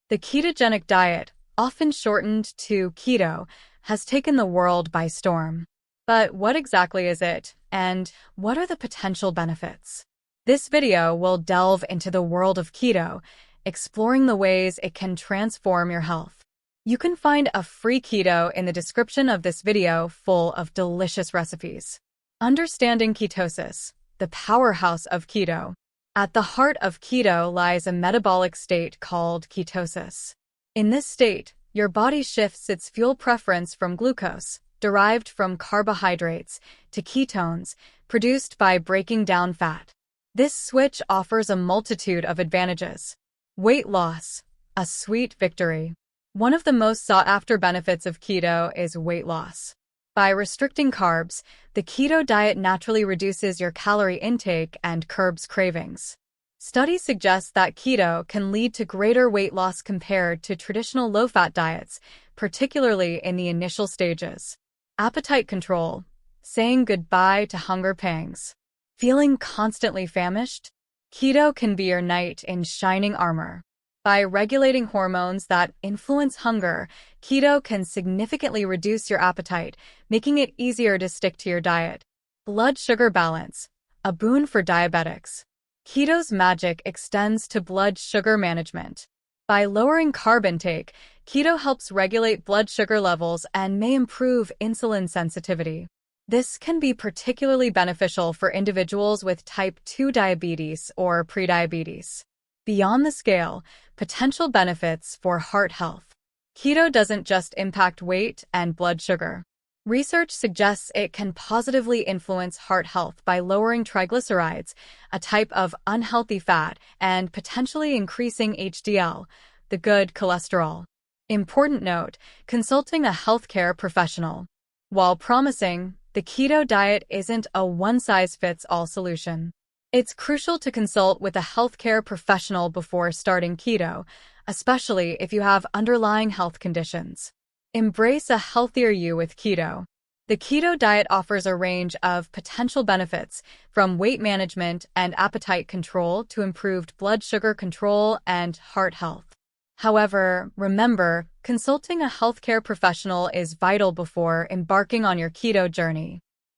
The ketogenic diet, often shortened to keto, has taken the world by storm. But what exactly is it, and what are the potential benefits? This video will delve into the world of keto, exploring the ways it can transform your health. You can find a free keto in the description of this video full of delicious recipes. Understanding ketosis, the powerhouse of keto. At the heart of keto lies a metabolic state called ketosis. In this state, your body shifts its fuel preference from glucose, derived from carbohydrates, to ketones, produced by breaking down fat. This switch offers a multitude of advantages. Weight loss, a sweet victory. One of the most sought-after benefits of keto is weight loss. By restricting carbs, the keto diet naturally reduces your calorie intake and curbs cravings. Studies suggest that keto can lead to greater weight loss compared to traditional low-fat diets, particularly in the initial stages. Appetite control, saying goodbye to hunger pangs. Feeling constantly famished? Keto can be your knight in shining armor. By regulating hormones that influence hunger, keto can significantly reduce your appetite, making it easier to stick to your diet. Blood sugar balance, a boon for diabetics. Keto's magic extends to blood sugar management. By lowering carb intake, keto helps regulate blood sugar levels and may improve insulin sensitivity. This can be particularly beneficial for individuals with type 2 diabetes or prediabetes. Beyond the scale, potential benefits for heart health. Keto doesn't just impact weight and blood sugar. Research suggests it can positively influence heart health by lowering triglycerides, a type of unhealthy fat, and potentially increasing HDL, the good cholesterol. Important note, consulting a healthcare professional. While promising, the keto diet isn't a one-size-fits-all solution. It's crucial to consult with a healthcare professional before starting keto, especially if you have underlying health conditions. Embrace a healthier you with keto. The keto diet offers a range of potential benefits, from weight management and appetite control to improved blood sugar control and heart health. However, remember, consulting a healthcare professional is vital before embarking on your keto journey.